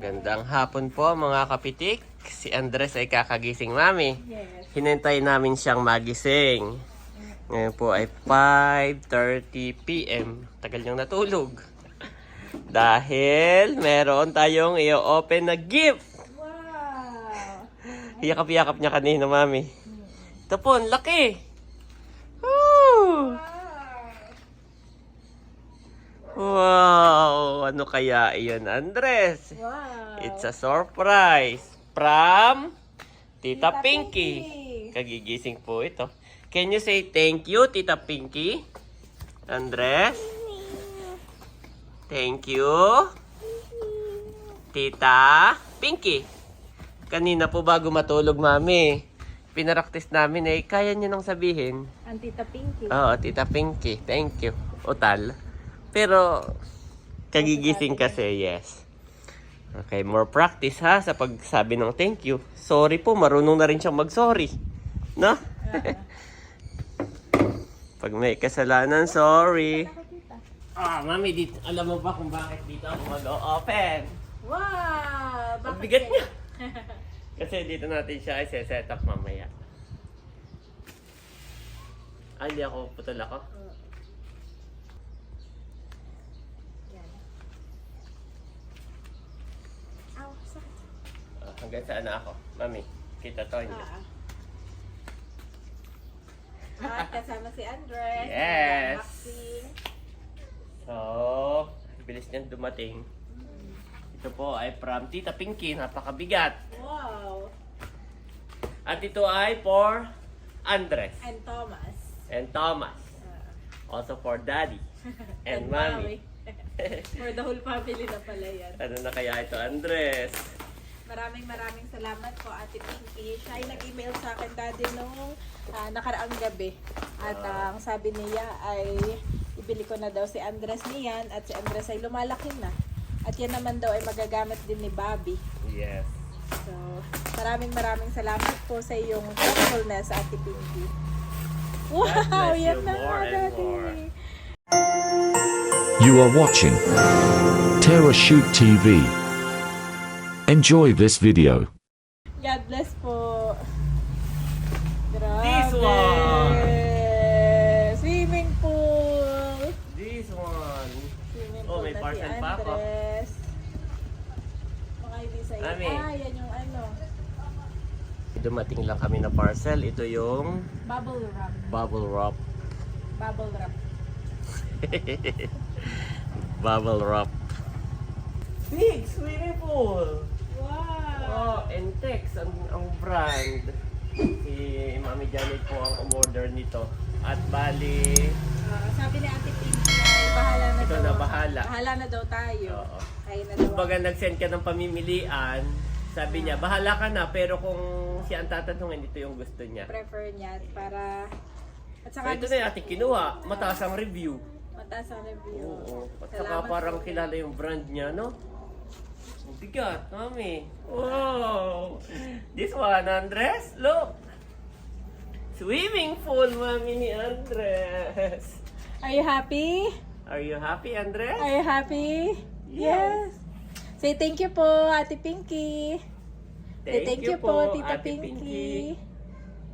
Gandang hapon po mga kapitik. Si Andres ay kakagising, Mami. Yes. Hinintay namin siyang magising. Ngayon po ay 5:30 p.m. Tagal niyang natulog. Dahil meron tayong i-open na gift. Wow! Hiyakap-yakap niya kanina, Mami. Ito po, ang laki. Woo! Wow! Ano kaya iyon, Andres? Wow! It's a surprise from Tita Tita Pinky. Pinky. Kagigising po ito. Can you say thank you, Tita Pinky? Andres? Thank you, Tita Pinky. Kanina po bago matulog, Mami, pinaraktis namin eh. Kaya niyo nang sabihin. Ang Tita Pinky. Oo, Tita Pinky. Thank you. Utal. Pero, kagigising kasi, yes. Okay, more practice ha sa pagsabi ng thank you. Sorry po, marunong na rin siyang mag-sorry. No? Pag may kasalanan, sorry. Mami, dito, alam mo ba kung bakit dito ako mag-open? Wow! Ang bigat niya. Kasi dito natin siya i-set up mamaya. Ay, hindi ako, putol ako. Yan. Ow, sakit. Hanggang saan na ako? Mami, kita to niya. At kasama si Andres. Yes. Unboxing. So, bilis niyan dumating. Ito po ay from Tita Pinky, napakabigat. Wow! At ito ay for Andres And Thomas. and Thomas. Also for Daddy and Mommy. For the whole family na pala yan. Ano na kaya ito, Andres? Maraming salamat po, Ate Pinky. Siya ay nag-email sa akin dati nung nakaraang gabi. At ang sabi niya ay ibili ko na daw si Andres niyan at si Andres ay lumalaki na. At yan naman daw ay magagamit din ni Bobby. Yes. So, maraming salamat po sa iyong thoughtfulness, Ate Pinky. Wow! bless Yan you na more nga, and Daddy. more. You are watching Terra Shoot TV. Enjoy this video. God bless po. Grabe. This one. Swimming pool. This one. Swimming Oh, pool may na parcel si pa ako. Andres. Mga hindi sa'yo. Mami. Yan yung ano. Dumating lang kami na parcel. Ito yung Bubble wrap. bubble wrap. Bubble wrap. Bubble wrap. Big swimming pool. Wow. Oh, Entex ang brand. Si Mami Janet po ang umorder nito. At bali, Sabi ni Ate Pinky ay bahala na Ikaw daw. na bahala. Bahala na daw tayo. Oo. Tayo na daw. kumbaga nag-send ka ng pamimilian, sabi niya, bahala ka na, pero kung siya ang tatanungin, ito yung gusto niya. Prefer niya para... At So saka ito na yung ating kinuha, mataas ang review. mataas ang review. Oo. At saka Salamat parang po. kilala yung brand niya, no? Ang bigat, Mami. Wow! This one, Andres, look! Swimming pool, Mami ni Andres. Are you happy? Are you happy, Andres? Are you happy? Yes. Say thank you po, Ate Pinky. Say thank you po, Tita Ate Pinky.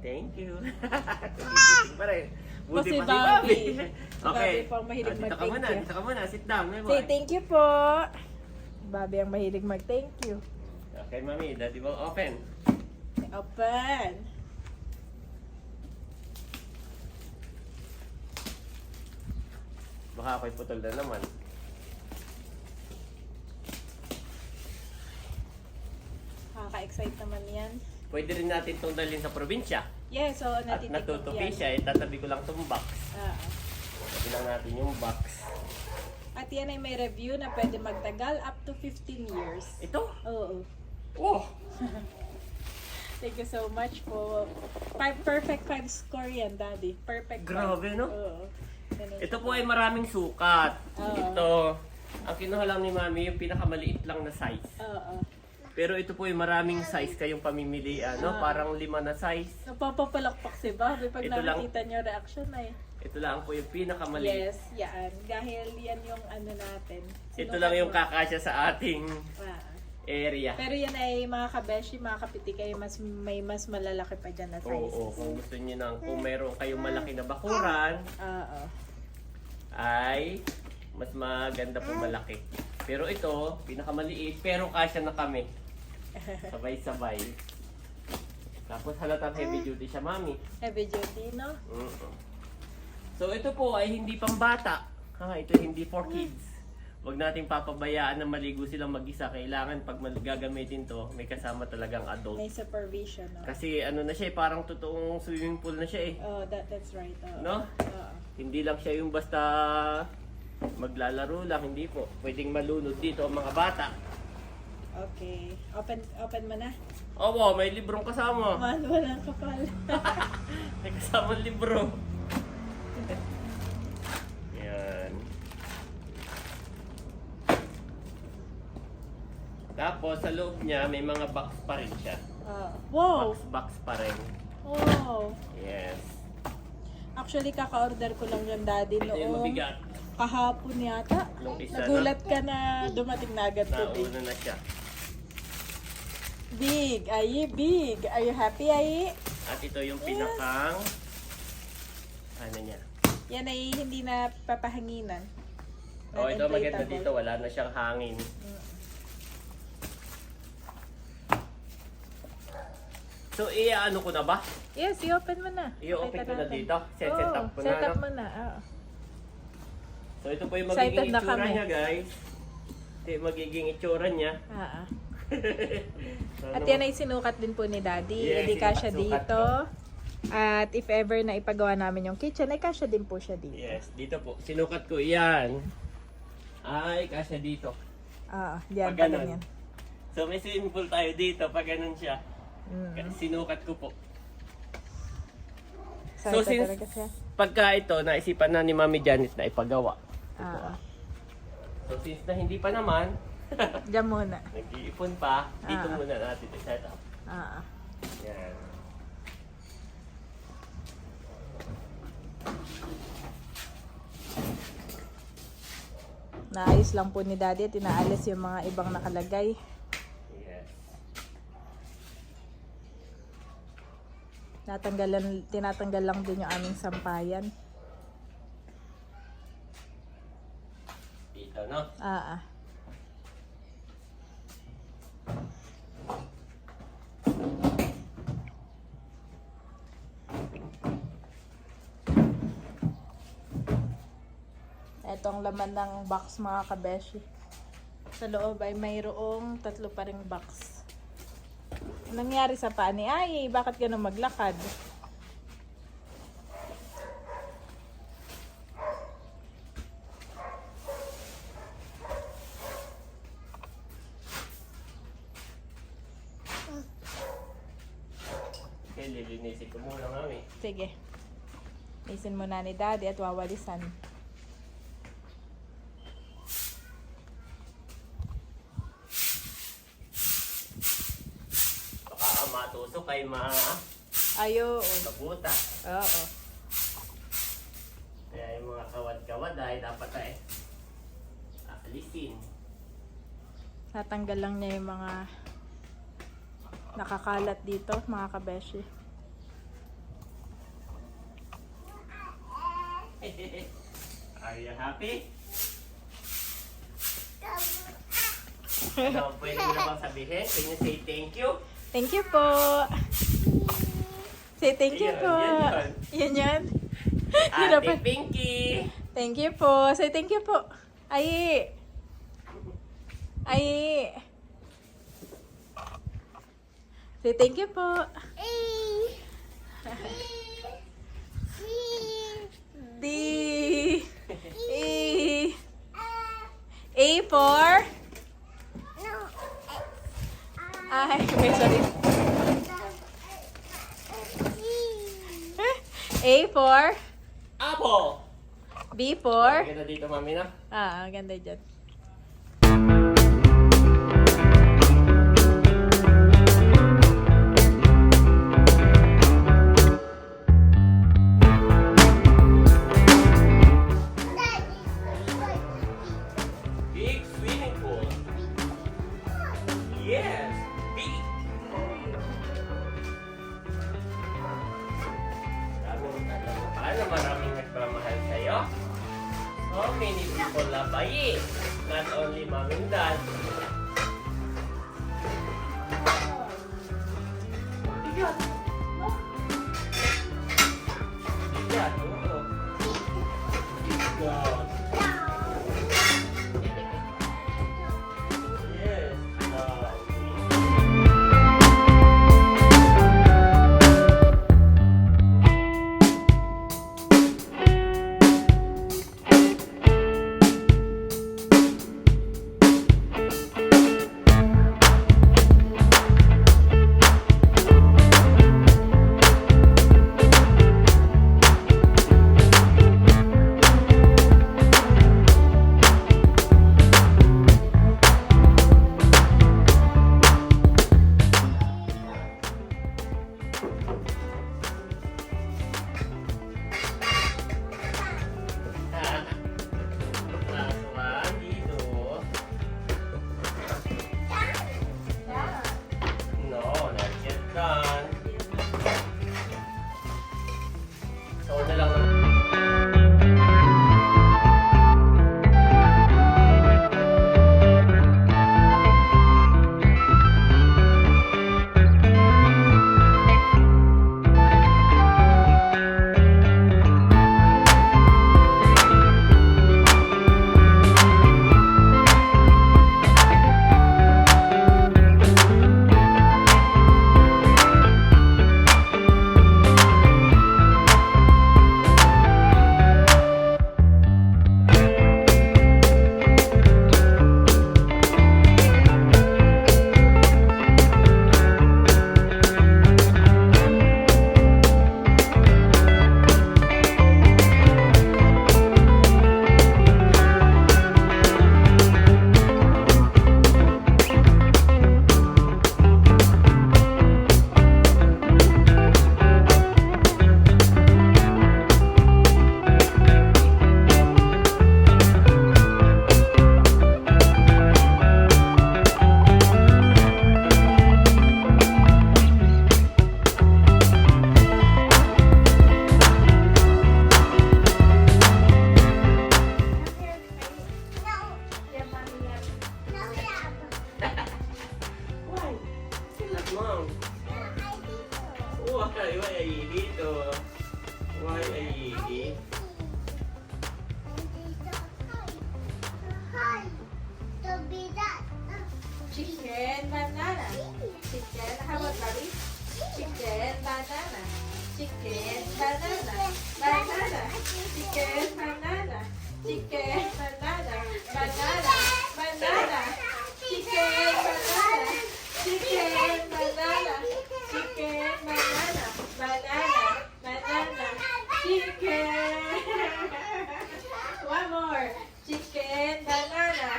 Thank you. Nagigising pa rin. Buti Si pa si Bobby. Bobby. Si Bobby po ang mahilig Dito ka mag-thank muna, you. dito ka muna. Sit down. May Say boy. thank you po. Bobby ang mahilig mag-thank you. Okay, Mami. Daddy will open. Open. Baka ako'y putol na naman. Nakaka-excite naman yan. Pwede rin natin itong dalhin sa probinsya. Yes, so At natitikot natutupi yan. siya. Itatabi ko lang itong box. Ah. Tabi lang natin yung box. At yan ay may review na pwede magtagal up to 15 years. Ito? Oo. Oh! Thank you so much po. Perfect 5 score yan, Daddy. Perfect. Grabe, no? Oo. Ganun Ito siya. po ay maraming sukat. Oo. Ito, ang kinuha lang ni Mami yung pinakamaliit lang na size. Oo. Pero ito po yung maraming size kayong pamimilian, no? Parang 5 na size. Napapapalakpak si Bobby pag Ito lang. nakikita niyo reaction ay. Ito lang po yung pinakamaliit. Yes, yan. Dahil yan yung ano natin. Ito lang yung kakasya sa ating Ah. area. Pero yan ay mga kabeshi, mga kapitik ay may mas malalaki pa dyan na sizes. Oo, kung gusto niyo nang kung meron kayong malaki na bakuran, Oo. ay mas maganda po malaki. Pero ito, pinakamaliit, pero kasya na kami. Sabay-sabay. Tapos halatang heavy duty siya, mami. Heavy duty, no? So ito po ay hindi pang bata. Ito hindi for kids. Huwag nating papabayaan na maligo silang mag-isa. Kailangan pag gagamitin to, may kasama talagang adult. May supervision, no? Kasi ano na siya, parang totoong swimming pool na siya eh. Oh, that's right. No? Oo. Hindi lang siya yung basta maglalaro lang, hindi po. Pwedeng malunod dito ang mga bata. Okay. Open mo na. Oh, wow, may librong kasama. Man, walang kapal. May kasamang libro. Yan. Tapos sa loob niya may mga box pa rin siya. Wow! Box pa rin. Wow! Yes. Actually, kaka-order ko lang yung daddy Ito yung noong mabigat. kahapon yata. Nung isa Nagulat ka na dumating na agad today. Nauna na siya. Big! Ayi, big! Are you happy, Ayi? At ito yung pinakang ano niya. Yan ay hindi na papahanginan. Oh, ito maganda Non-inflatable. dito, wala na siyang hangin. So, ano ko na ba? Yes, i-open mo na. I-open Pakita ko na natin. dito. Set up ko na, set up no? mo na. Oo. So, ito po yung Excited magiging na itsura kami. niya, guys. Ito yung magiging itsura niya. So, At yan ay sinukat din po ni Daddy. Yes, Hindi kasya sinukat dito. At if ever na ipagawa namin yung kitchen, ay kasya din po siya dito. Yes, dito po. Sinukat ko yan. Ay, kasya dito. Diyan Pag pa ganun. ganyan. So, may swimming pool tayo dito pag ganun siya. Sinukat ko po. So, Excited since talaga siya. pagka ito, naisipan na ni Mami Janet na ipagawa. So, since na hindi pa naman, Diyan muna. nag-iipon pa, dito muna natin i-set up. Yan. Naayos lang po ni Daddy at inaalis yung mga ibang nakalagay. Yes. Tinatanggal lang din yung aming sampayan. Dito, no? Etong laman ng box, mga kabeshi. Sa loob ay mayroong 3 pa ring box. Anong nangyari sa paa ni Ay? Bakit ganun maglakad? Okay, lilinisin ko muna, Mami. Sige. Isin mo na ni Daddy at wawalisan. Baka matusok kay Ayo. mabuta. Oo. Kaya yung mga kawad-kawad ay dapat ay alisin. Natanggal lang niya yung mga nakakalat dito, mga kabeshi. Are you happy? Ano, pwede mo na bang sabihin? Can you say thank you? Thank you po. Say thank you Ayan, po. yan Yan. Ate Pinky! Thank you po. Say thank you po. Ay. Say thank you po. D. E. A for? Ay, okay, sorry. A for? Apple! B for? Ganda dito, Mami, na? Ganda dyan. Big swimming pool. Yes! Big! Paano maraming nagmamahal sa'yo? So many people love Ayi. Not only mom and dad. Bigat. No? Bigat, oo. Bigat. Yes. Last one, dito. No, not yet done. So, na lang naman. Why? Sila mom. Why Ayi dito? Why Ayi? Chicken banana. Chicken, how about Bobby? Chicken banana. Chicken banana. Banana. Chicken banana. Chicken banana. Banana. Banana. Chicken banana. Chicken banana. Chicken banana. Banana. Banana. Chicken. One more. Chicken banana.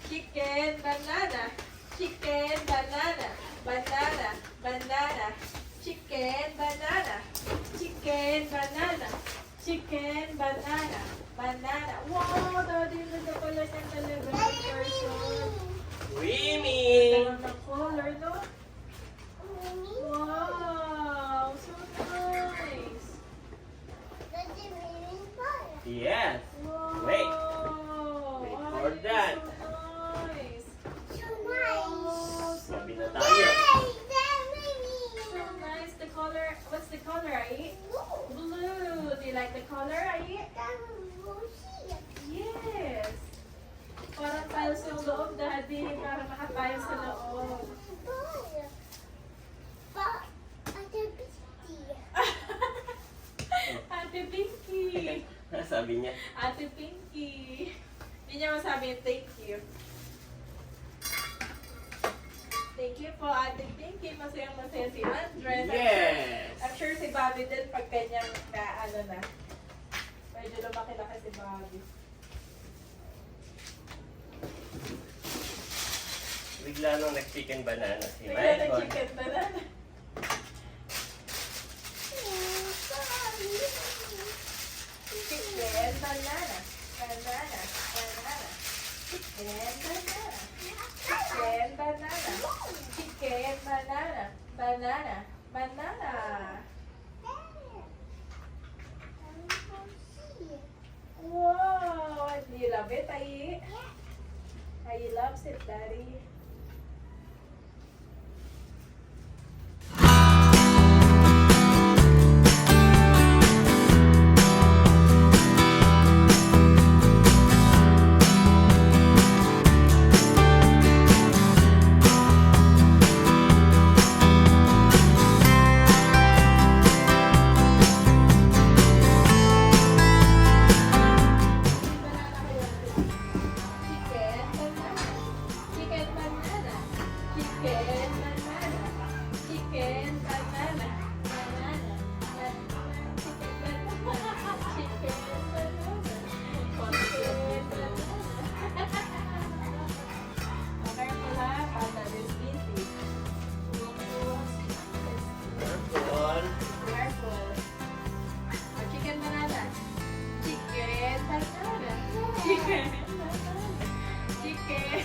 Chicken banana. Chicken banana. Banana. Banana. Chicken banana. Chicken banana. Chicken banana. Banana. Wow, daddy, nagkapala ka talaga ng person. Swimming! Ganda ng color, no? Wow, so nice. Yes! Wow. Wait. Wait for Ay, that. So nice. Sabi na tayo. So nice. The color, what's the color, Ai? Blue. Do you like the color, Ai? Yes. Parang tiles yung loob, daddy. Para naka-tiles sa loob. Ate Pinky. Sabi niya. Ate Pinky. Hindi niya masabi yung thank you. Thank you po, Ate Pinky. Masayang-masaya si Andres. Yes! I'm sure si Bobby din pag kanyang na, ano na. Medyo lumaki-laki si Bobby. Bigla nung nag-chicken banana si Bigla na Michael. chicken banana. Chicken banana. Banana. Banana. Chicken banana. Chicken banana. Chicken, banana, banana, banana. Wow, do you love it, Ai? Ai loves it, Daddy. Chicken, banana. Chicken, banana. Chicken, banana. Banana. Banana. Chicken, banana. Chicken, banana. Chicken, banana. Careful ha, Father is busy. Careful. Chicken, banana. Chicken, banana. Chicken, banana. Chicken.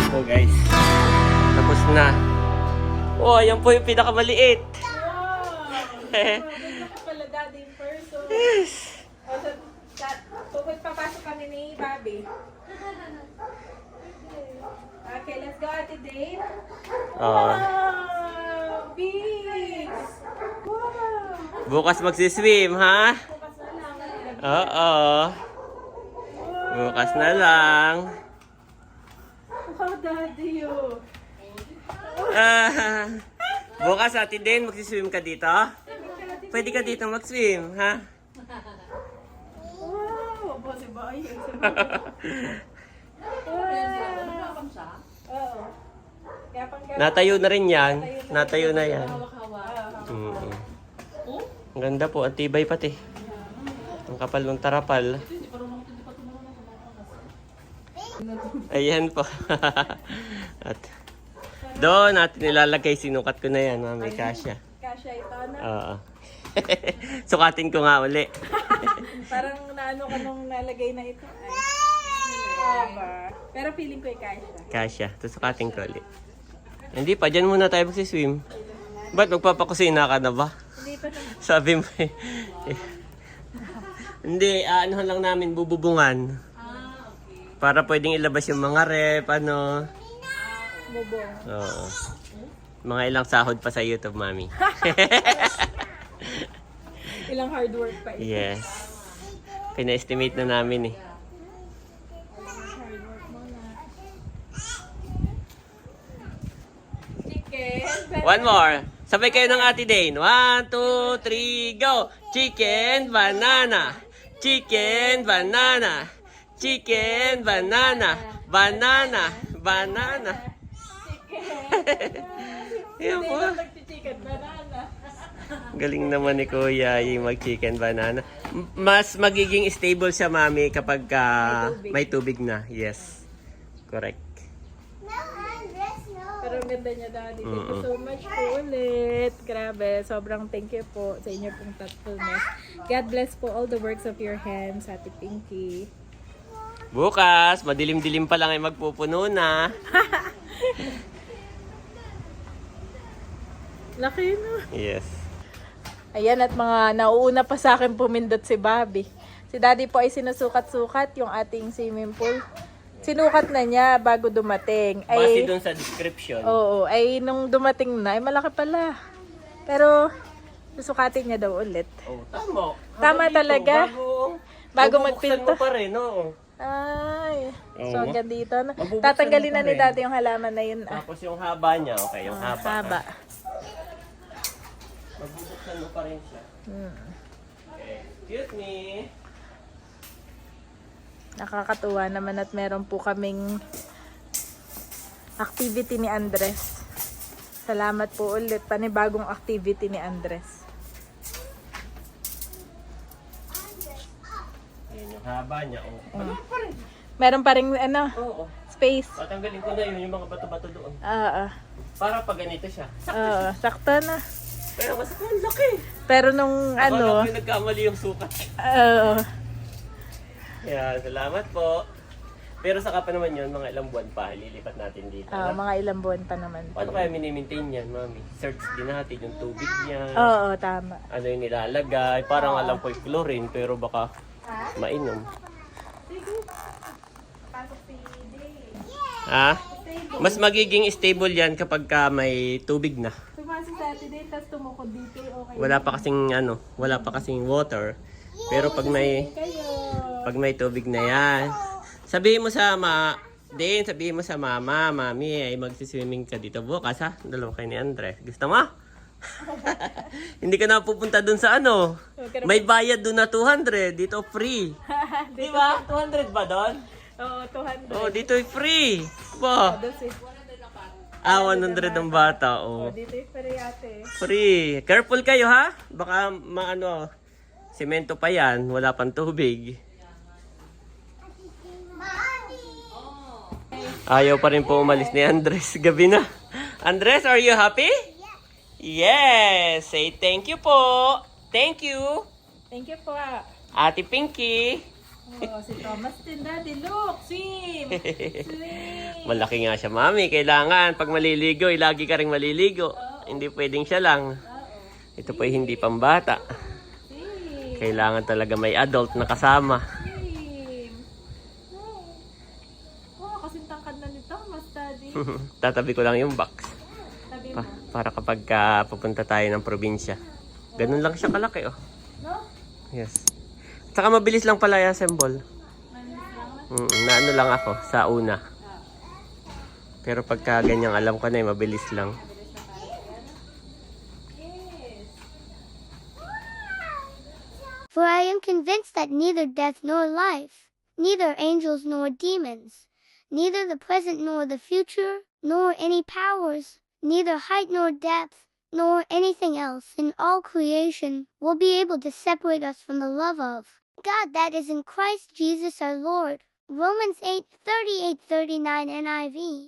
So guys, tapos na. Oh, yan po yung pinakamaliit. Wow! Maganda ka pala, Daddy, in person. O, papasok kami ni Bobby. Okay, let's go, Ate Dave. Oh. Wow! Bigs! Wow! Bukas magsiswim, ha? Bukas na lang. Oo. Wow! Bukas na lang. Wow, Daddy, oh. Ah, bukas atin din, magsiswim ka dito? Pwede ka dito mag-swim, ha? Wow! Abo, si Boy. Oo. Natayo na rin yan. Natayo na yan. Hawak-hawak. Mm. Ang ganda po, ang tibay pati. Ang kapal ng tarapal. Ayan po. At doon natin nilalagay, sinukat ko na yan, Mami Kasya. Kasya ito, na. Oo. Sukatin ko nga uli. Parang naano ka nung nalagay na ito. Ay. Aba. Pero feeling ko ay kasya. Kasya, susukatin ko ulit. Hindi pa, dyan muna tayo magsiswim. Ba't magpapakusina ka na ba? Hindi pa naman. Sabi mo eh. Hindi, anuhan lang namin bububungan. Para pwedeng ilabas yung mga rep, ano. Bubong. Oo. Mga ilang sahod pa sa YouTube, Mami. Ilang hard work pa ito. Yes. Pina-estimate na namin eh. Hard work muna. Chicken. One more. Sabay kayo ng Ate Dane. 1, 2, 3, go! Chicken, banana. Chicken, banana. Chicken, banana. Banana. Banana. Yan po. Chicken banana. Galing naman ni Kuya yung mag-chicken banana. Mas magiging stable siya, Mami, kapag may tubig na. Yes. Correct. Pero Pero ang ganda niya, Daddy. Thank you so much po ulit. Grabe, sobrang thank you po sa inyo pong thoughtfulness. God bless po all the works of your hands, Ate Pinky. Bukas, madilim-dilim pa lang ay magpupuno na. Laki no? Yes. Ayan, at mga nauuna pa sa akin pumindot si Bobby. Si Daddy po ay sinusukat-sukat yung ating swimming pool. Sinukat na niya bago dumating. Base dun sa description. Oo, ay nung dumating na, ay malaki pala. Pero, susukatin niya daw ulit. Oh, tama. Tama Hanggang talaga. Bago mabubuksan magpinta. mo pa rin, oo. Ay, so Oo. hanggang dito. Mabubuksan Tatanggalin mo na pa ni rin. Daddy yung halaman na yun. Tapos yung haba niya, okay, yung haba. Haba. Magbubuksan mo pa rin siya. Okay. Excuse me. Nakakatuwa naman at meron po kaming activity ni Andres. Salamat po ulit. Panibagong activity ni Andres. Ayan yung haba niya, oh. Ano pa rin? Meron pa rin Oo. space. Tatanggalin ko na yun, yung mga bato-bato doon. Oo. Para pag ganito siya. Oo, sakto na. Pero mas ang laki. Pero nung Akala ko yung nagkamali yung sukat. oo. Yan, salamat po. Pero saka pa naman yun, mga ilang buwan pa, lilipat natin dito. Mga ilang buwan pa naman. Paano kaya mini-maintain yan, mami? Search din natin yung tubig niya. Oo, tama. Ano yung nilalagay. Parang alam ko yung chlorine, pero baka mainom. Ha? Mas magiging stable yan kapag ka may tubig na. Tumasi Saturday, tapos tumukod dito. Okay. Wala pa kasing water. Pero pag may tubig na yan, sabihin mo sa mama, mami, ay magsiswimming ka dito bukas ha. Dalawa kayo ni Andres. Gusto mo? Hindi ka na pupunta dun sa ano. May bayad dun na 200. Dito free. Di ba? 200 ba dun? Oo, 200. Oh, dito ay free. Ba? Doon 100 ang bata. Oh. dito yung free ate. Free. Careful kayo ha. Baka semento pa yan. Wala pang tubig. Ayaw pa rin po umalis ni Andres. Gabi na. Andres, are you happy? Yes. Say thank you po. Thank you. Thank you po. Ate Pinky. Oh, si Thomas din, Daddy. Look, swim! Swim! Malaki nga siya, mami. Kailangan, pag maliligo, lagi ka rin maliligo. Hindi pwedeng siya lang. Ito po hindi pambata. Swim! Kailangan talaga may adult na kasama. Swim! Oh, kasing tangkad na ni Thomas, Daddy. Tatabi ko lang yung box. Sabi mo, Para kapag pupunta tayo ng probinsya. Ganun lang siya kalaki, oh. no? Yes. Saka mabilis lang pala i-assemble. Na ano lang ako, sa una. Pero pagka ganyang alam ko na mabilis lang. For I am convinced that neither death nor life, neither angels nor demons, neither the present nor the future, nor any powers, neither height nor depth, nor anything else in all creation will be able to separate us from the love of God that is in Christ Jesus our Lord. Romans 8:38-39 NIV.